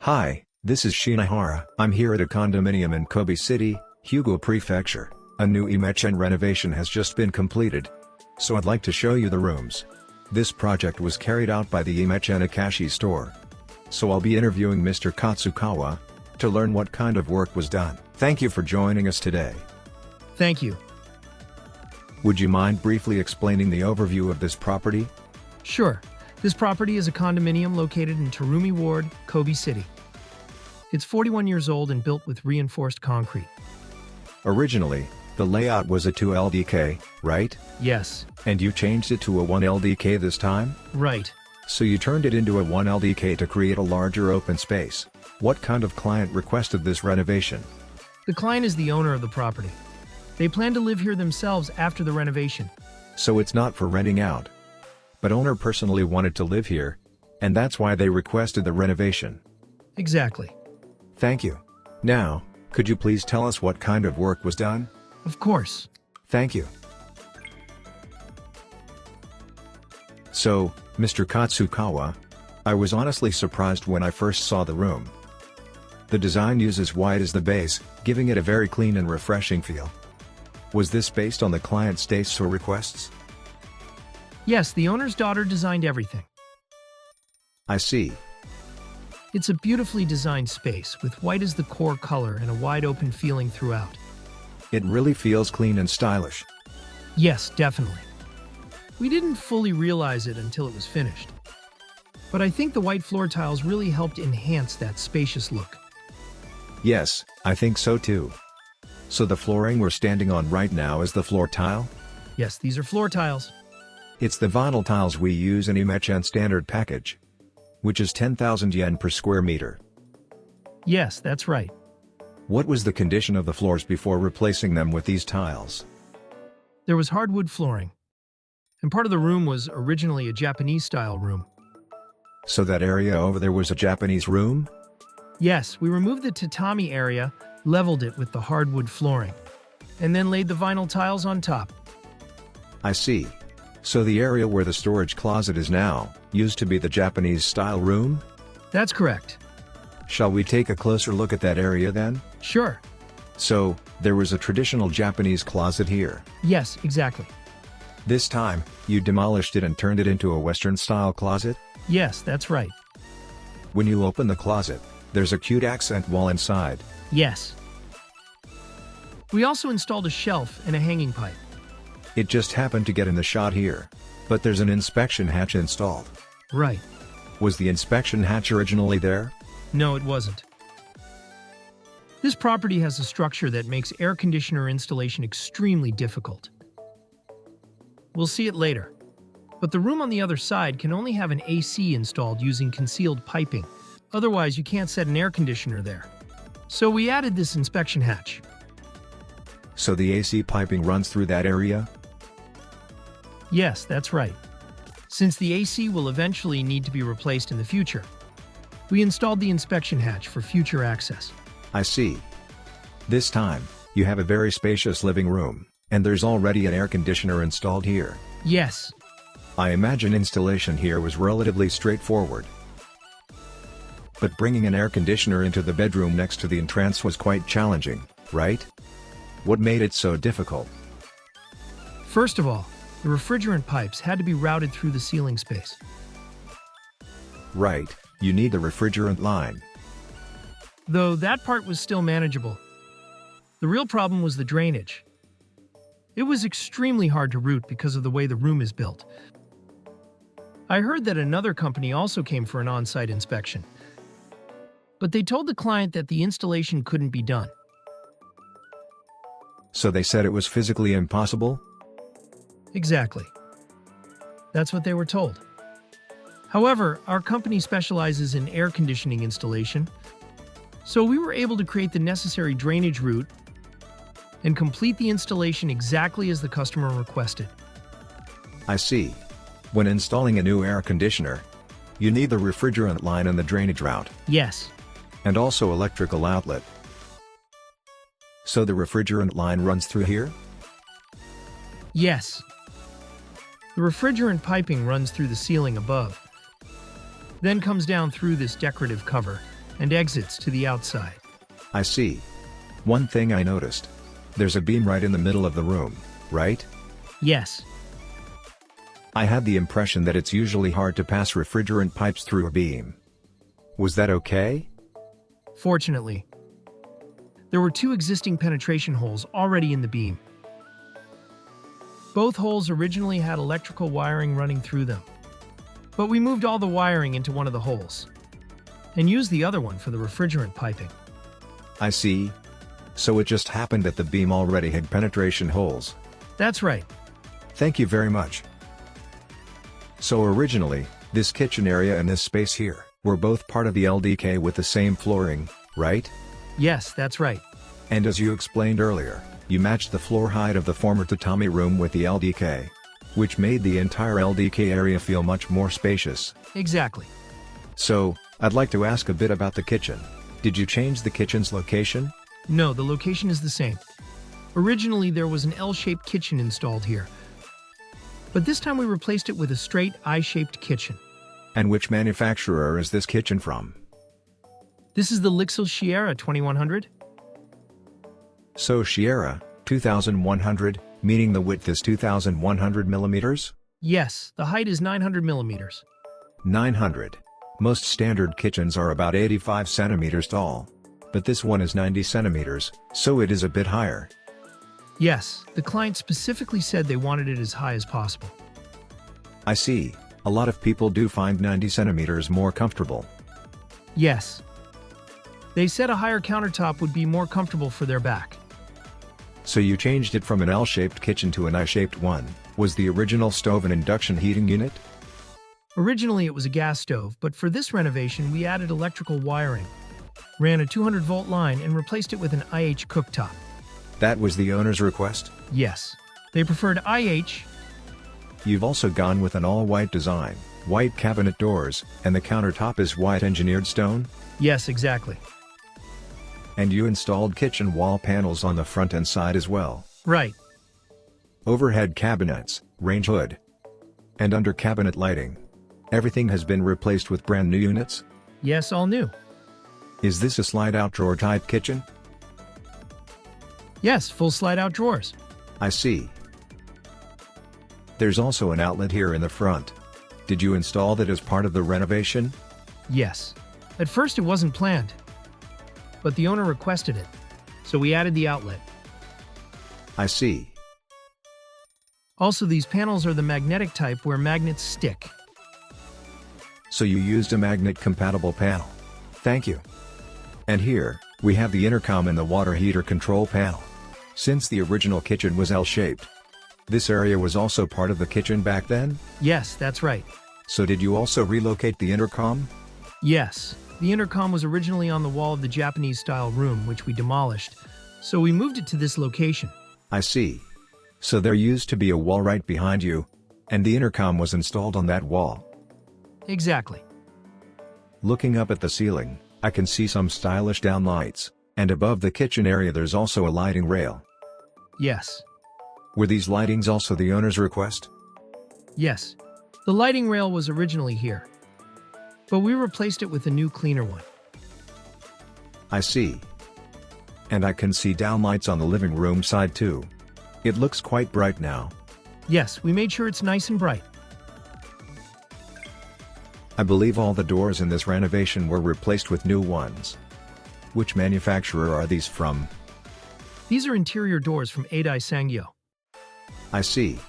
Hi, this is Shinahara. I'm here at a condominium in Kobe City, Hyōgo Prefecture. A new IMECHEN renovation has just been completed. So I'd like to show you the rooms. This project was carried out by the IMECHEN Akashi store. So I'll be interviewing Mr. Katsukawa to learn what kind of work was done. Thank you for joining us today. Thank you. Would you mind briefly explaining the overview of this property? Sure. This property is a condominium located in Tarumi Ward, Kobe City. It's 41 years old and built with reinforced concrete. Originally, the layout was a 2 LDK, right? Yes. And you changed it to a 1 LDK this time? Right. So you turned it into a 1 LDK to create a larger open space. What kind of client requested this renovation? The client is the owner of the property. They plan to live here themselves after the renovation. So it's not for renting out. But owner personally wanted to live here, and that's why they requested the renovation. Exactly. Thank you. Now, could you please tell us what kind of work was done? Of course. Thank you. So, Mr. Katsukawa, I was honestly surprised when I first saw the room. The design uses white as the base, giving it a very clean and refreshing feel. Was this based on the client's tastes or requests? Yes, the owner's daughter designed everything. I see. It's a beautifully designed space with white as the core color and a wide open feeling throughout. It really feels clean and stylish. Yes, definitely. We didn't fully realize it until it was finished. But I think the white floor tiles really helped enhance that spacious look. Yes, I think so too. So the flooring we're standing on right now is the floor tile? Yes, these are floor tiles. It's the vinyl tiles we use in IMECHEN standard package, which is 10,000 yen per square meter. Yes, that's right. What was the condition of the floors before replacing them with these tiles? There was hardwood flooring, and part of the room was originally a Japanese-style room. So that area over there was a Japanese room? Yes, we removed the tatami area, leveled it with the hardwood flooring, and then laid the vinyl tiles on top. I see. So the area where the storage closet is now, used to be the Japanese-style room? That's correct. Shall we take a closer look at that area then? Sure. So, there was a traditional Japanese closet here. Yes, exactly. This time, you demolished it and turned it into a Western-style closet? Yes, that's right. When you open the closet, there's a cute accent wall inside. Yes. We also installed a shelf and a hanging pipe. It just happened to get in the shot here. But there's an inspection hatch installed. Right. Was the inspection hatch originally there? No, it wasn't. This property has a structure that makes air conditioner installation extremely difficult. We'll see it later. But the room on the other side can only have an AC installed using concealed piping. Otherwise, you can't set an air conditioner there. So we added this inspection hatch. So the AC piping runs through that area? Yes, that's right. Since the AC will eventually need to be replaced in the future, we installed the inspection hatch for future access. I see. This time, you have a very spacious living room, and there's already an air conditioner installed here. Yes. I imagine installation here was relatively straightforward. But bringing an air conditioner into the bedroom next to the entrance was quite challenging, right? What made it so difficult? First of all, the refrigerant pipes had to be routed through the ceiling space. Right, you need the refrigerant line. Though that part was still manageable. The real problem was the drainage. It was extremely hard to route because of the way the room is built. I heard that another company also came for an on-site inspection, but they told the client that the installation couldn't be done. So they said it was physically impossible? Exactly. That's what they were told. However, our company specializes in air conditioning installation, so we were able to create the necessary drainage route and complete the installation exactly as the customer requested. I see. When installing a new air conditioner, you need the refrigerant line and the drainage route. Yes. And also electrical outlet. So the refrigerant line runs through here? Yes. The refrigerant piping runs through the ceiling above, then comes down through this decorative cover and exits to the outside. I see. One thing I noticed. There's a beam right in the middle of the room, right? Yes. I had the impression that it's usually hard to pass refrigerant pipes through a beam. Was that okay? Fortunately, there were 2 existing penetration holes already in the beam. Both holes originally had electrical wiring running through them, but we moved all the wiring into one of the holes and used the other one for the refrigerant piping. I see. So it just happened that the beam already had penetration holes. That's right. Thank you very much. So originally, this kitchen area and this space here were both part of the LDK with the same flooring, right? Yes, that's right. And as you explained earlier, you matched the floor height of the former tatami room with the LDK, which made the entire LDK area feel much more spacious. Exactly. So, I'd like to ask a bit about the kitchen. Did you change the kitchen's location? No, the location is the same. Originally, there was an L-shaped kitchen installed here, but this time we replaced it with a straight I-shaped kitchen. And which manufacturer is this kitchen from? This is the Lixil Sierra 2100. So Sierra, 2100, meaning the width is 2100 millimeters? Yes, the height is 900 millimeters. 900. Most standard kitchens are about 85 centimeters tall. But this one is 90 centimeters, so it is a bit higher. Yes, the client specifically said they wanted it as high as possible. I see. A lot of people do find 90 centimeters more comfortable. Yes. They said a higher countertop would be more comfortable for their back. So you changed it from an L-shaped kitchen to an I-shaped one. Was the original stove an induction heating unit? Originally it was a gas stove, but for this renovation we added electrical wiring, ran a 200-volt line and replaced it with an IH cooktop. That was the owner's request? Yes. They preferred IH. You've also gone with an all-white design, white cabinet doors, and the countertop is white engineered stone? Yes, exactly. And you installed kitchen wall panels on the front and side as well? Right. Overhead cabinets, range hood, and under cabinet lighting. Everything has been replaced with brand new units? Yes, all new. Is this a slide-out drawer type kitchen? Yes, full slide-out drawers. I see. There's also an outlet here in the front. Did you install that as part of the renovation? Yes. At first it wasn't planned, but the owner requested it, so we added the outlet. I see. Also, these panels are the magnetic type where magnets stick. So you used a magnet-compatible panel. Thank you. And here, we have the intercom and the water heater control panel. Since the original kitchen was L-shaped, this area was also part of the kitchen back then? Yes, that's right. So did you also relocate the intercom? Yes. The intercom was originally on the wall of the Japanese-style room, which we demolished, so we moved it to this location. I see. So there used to be a wall right behind you, and the intercom was installed on that wall. Exactly. Looking up at the ceiling, I can see some stylish downlights, and above the kitchen area there's also a lighting rail. Yes. Were these lightings also the owner's request? Yes. The lighting rail was originally here, but we replaced it with a new cleaner one. I see. And I can see downlights on the living room side too. It looks quite bright now. Yes, we made sure it's nice and bright. I believe all the doors in this renovation were replaced with new ones. Which manufacturer are these from? These are interior doors from Airy Sangyo. I see.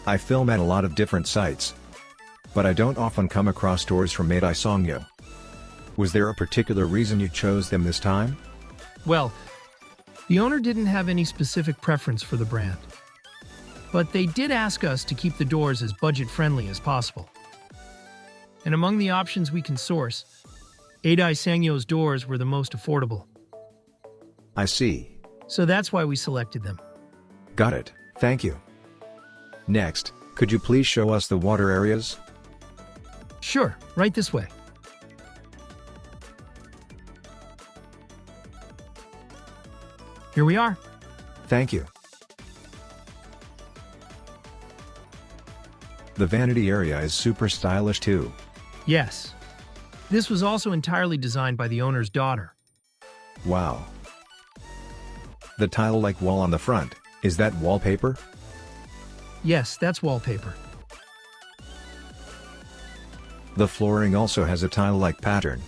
I film at a lot of different sites, but I don't often come across doors from Airy Sangyo. Was there a particular reason you chose them this time? Well, the owner didn't have any specific preference for the brand, but they did ask us to keep the doors as budget-friendly as possible. And among the options we can source, Airy Sangyo's doors were the most affordable. I see. So that's why we selected them. Got it, thank you. Next, could you please show us the water areas? Sure, right this way. Here we are. Thank you. The vanity area is super stylish too. Yes. This was also entirely designed by the owner's daughter. Wow. The tile-like wall on the front, is that wallpaper? Yes, that's wallpaper. The flooring also has a tile-like pattern.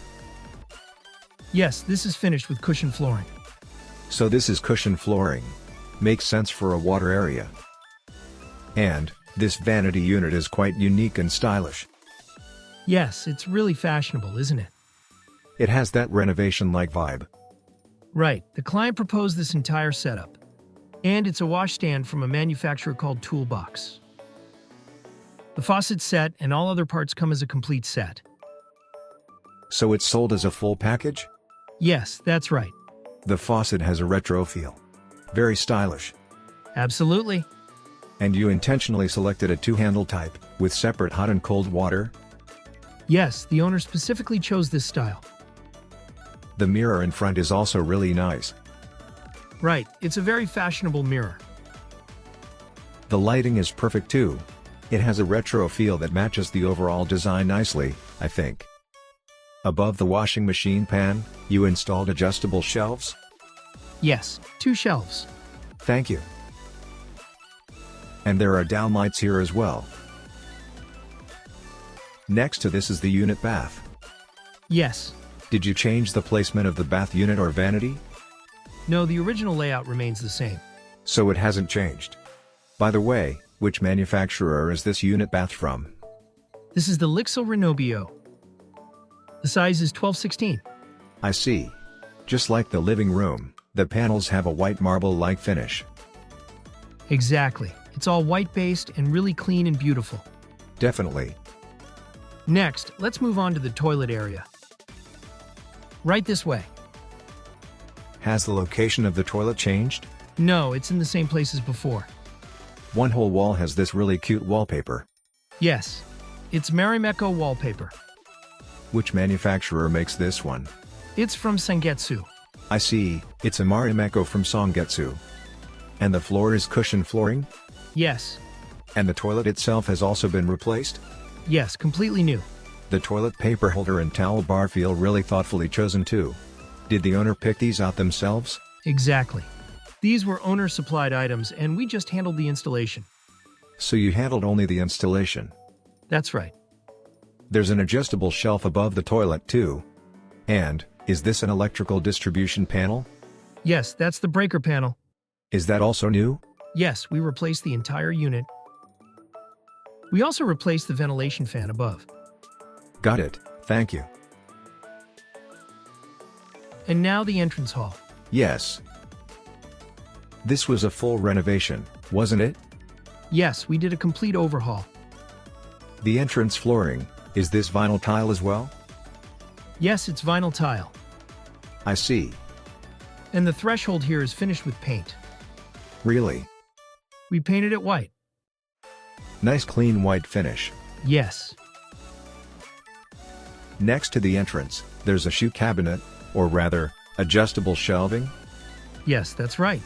Yes, this is finished with cushion flooring. So this is cushion flooring. Makes sense for a water area. And, this vanity unit is quite unique and stylish. Yes, it's really fashionable, isn't it? It has that renovation-like vibe. Right, the client proposed this entire setup. And it's a washstand from a manufacturer called Toolbox. The faucet set and all other parts come as a complete set. So it's sold as a full package? Yes, that's right. The faucet has a retro feel. Very stylish. Absolutely. And you intentionally selected a two-handle type, with separate hot and cold water? Yes, the owner specifically chose this style. The mirror in front is also really nice. Right, it's a very fashionable mirror. The lighting is perfect too. It has a retro feel that matches the overall design nicely, I think. Above the washing machine pan, you installed adjustable shelves? Yes, 2 shelves. Thank you. And there are downlights here as well. Next to this is the unit bath. Yes. Did you change the placement of the bath unit or vanity? No, the original layout remains the same. So it hasn't changed. By the way, which manufacturer is this unit bath from? This is the Lixil Renobio. The size is 12/16. I see. Just like the living room, the panels have a white marble-like finish. Exactly. It's all white-based and really clean and beautiful. Definitely. Next, let's move on to the toilet area. Right this way. Has the location of the toilet changed? No, it's in the same place as before. One whole wall has this really cute wallpaper. Yes, it's Marimekko wallpaper. Which manufacturer makes this one? It's from Sangetsu. I see, it's a Marimekko from Sangetsu. And the floor is cushion flooring? Yes. And the toilet itself has also been replaced? Yes, completely new. The toilet paper holder and towel bar feel really thoughtfully chosen too. Did the owner pick these out themselves? Exactly. These were owner-supplied items and we just handled the installation. So you handled only the installation? That's right. There's an adjustable shelf above the toilet too. And, is this an electrical distribution panel? Yes, that's the breaker panel. Is that also new? Yes, we replaced the entire unit. We also replaced the ventilation fan above. Got it, thank you. And now the entrance hall. Yes. This was a full renovation, wasn't it? Yes, we did a complete overhaul. The entrance flooring, is this vinyl tile as well? Yes, it's vinyl tile. I see. And the threshold here is finished with paint. Really? We painted it white. Nice clean white finish. Yes. Next to the entrance, there's a shoe cabinet, or rather, adjustable shelving? Yes, that's right.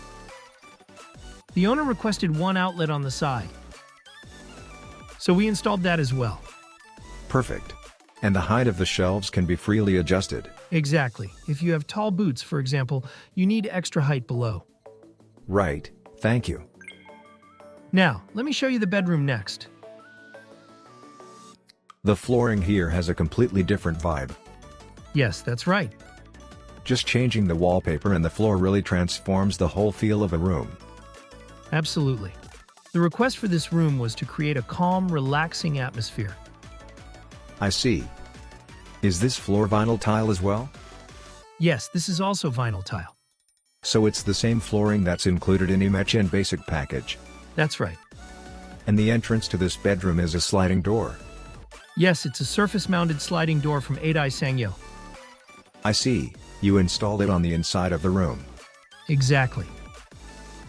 The owner requested one outlet on the side. So we installed that as well. Perfect. And the height of the shelves can be freely adjusted. Exactly. If you have tall boots, for example, you need extra height below. Right, thank you. Now, let me show you the bedroom next. The flooring here has a completely different vibe. Yes, that's right. Just changing the wallpaper and the floor really transforms the whole feel of a room. Absolutely. The request for this room was to create a calm, relaxing atmosphere. I see. Is this floor vinyl tile as well? Yes, this is also vinyl tile. So it's the same flooring that's included in IMECHEN basic package. That's right. And the entrance to this bedroom is a sliding door. Yes, it's a surface-mounted sliding door from Airy Sangyo. I see, you installed it on the inside of the room. Exactly.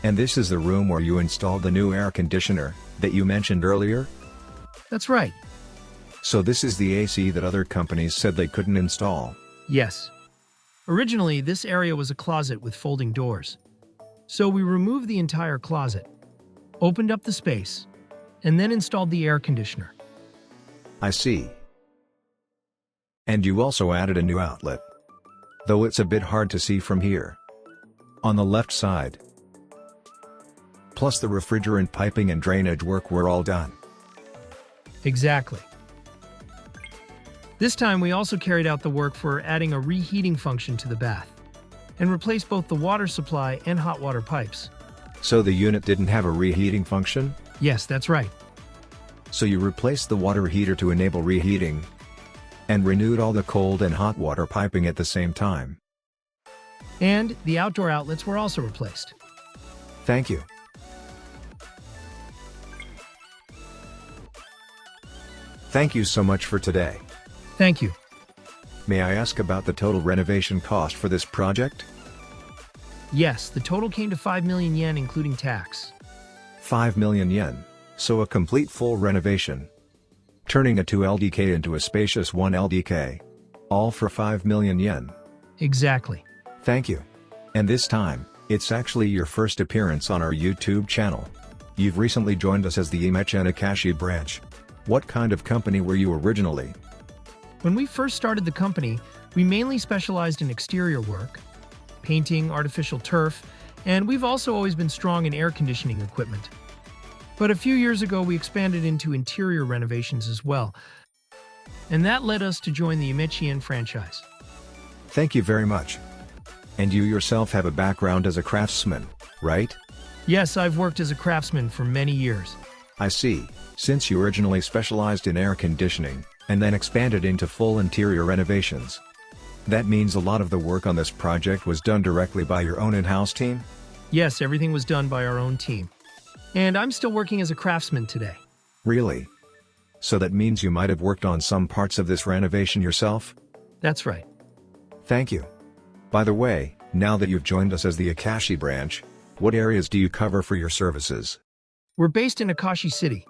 And this is the room where you installed the new air conditioner that you mentioned earlier? That's right. So this is the AC that other companies said they couldn't install. Yes. Originally, this area was a closet with folding doors. So we removed the entire closet, opened up the space, and then installed the air conditioner. I see. And you also added a new outlet. Though it's a bit hard to see from here. On the left side. Plus the refrigerant piping and drainage work were all done. Exactly. This time we also carried out the work for adding a reheating function to the bath and replaced both the water supply and hot water pipes. So the unit didn't have a reheating function? Yes, that's right. So you replaced the water heater to enable reheating and renewed all the cold and hot water piping at the same time. And the outdoor outlets were also replaced. Thank you. Thank you so much for today. Thank you. May I ask about the total renovation cost for this project? Yes, the total came to 5 million yen including tax. 5 million yen, so a complete full renovation. Turning a 2 LDK into a spacious 1 LDK. All for 5 million yen. Exactly. Thank you. And this time, it's actually your first appearance on our YouTube channel. You've recently joined us as the IMECHEN Akashi branch. What kind of company were you originally? When we first started the company, we mainly specialized in exterior work, painting, artificial turf, and we've also always been strong in air conditioning equipment. But a few years ago, we expanded into interior renovations as well, and that led us to join the IMECHEN franchise. Thank you very much. And you yourself have a background as a craftsman, right? Yes, I've worked as a craftsman for many years. I see, since you originally specialized in air conditioning, and then expanded into full interior renovations. That means a lot of the work on this project was done directly by your own in-house team? Yes, everything was done by our own team. And I'm still working as a craftsman today. Really? So that means you might have worked on some parts of this renovation yourself? That's right. Thank you. By the way, now that you've joined us as the Akashi branch, what areas do you cover for your services? We're based in Akashi City,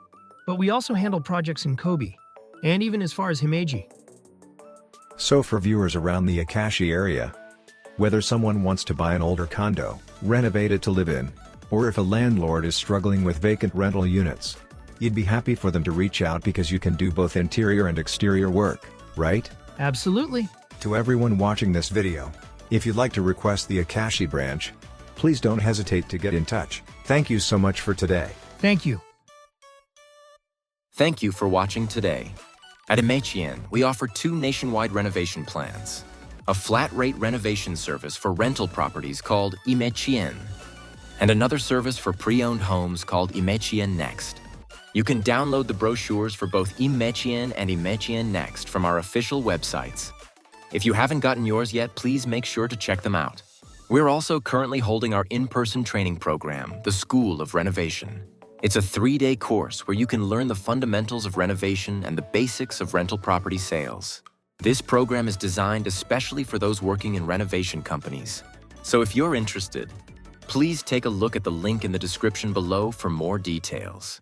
but we also handle projects in Kobe, and even as far as Himeji. So for viewers around the Akashi area, whether someone wants to buy an older condo, renovate it to live in, or if a landlord is struggling with vacant rental units, you'd be happy for them to reach out because you can do both interior and exterior work, right? Absolutely. To everyone watching this video, if you'd like to request the Akashi branch, please don't hesitate to get in touch. Thank you so much for today. Thank you. Thank you for watching today. At IMECHEN, we offer 2 nationwide renovation plans. A flat-rate renovation service for rental properties called IMECHEN, and another service for pre-owned homes called IMECHEN Next. You can download the brochures for both IMECHEN and IMECHEN Next from our official websites. If you haven't gotten yours yet, please make sure to check them out. We're also currently holding our in-person training program, the School of Renovation. It's a 3-day course where you can learn the fundamentals of renovation and the basics of rental property sales. This program is designed especially for those working in renovation companies. So if you're interested, please take a look at the link in the description below for more details.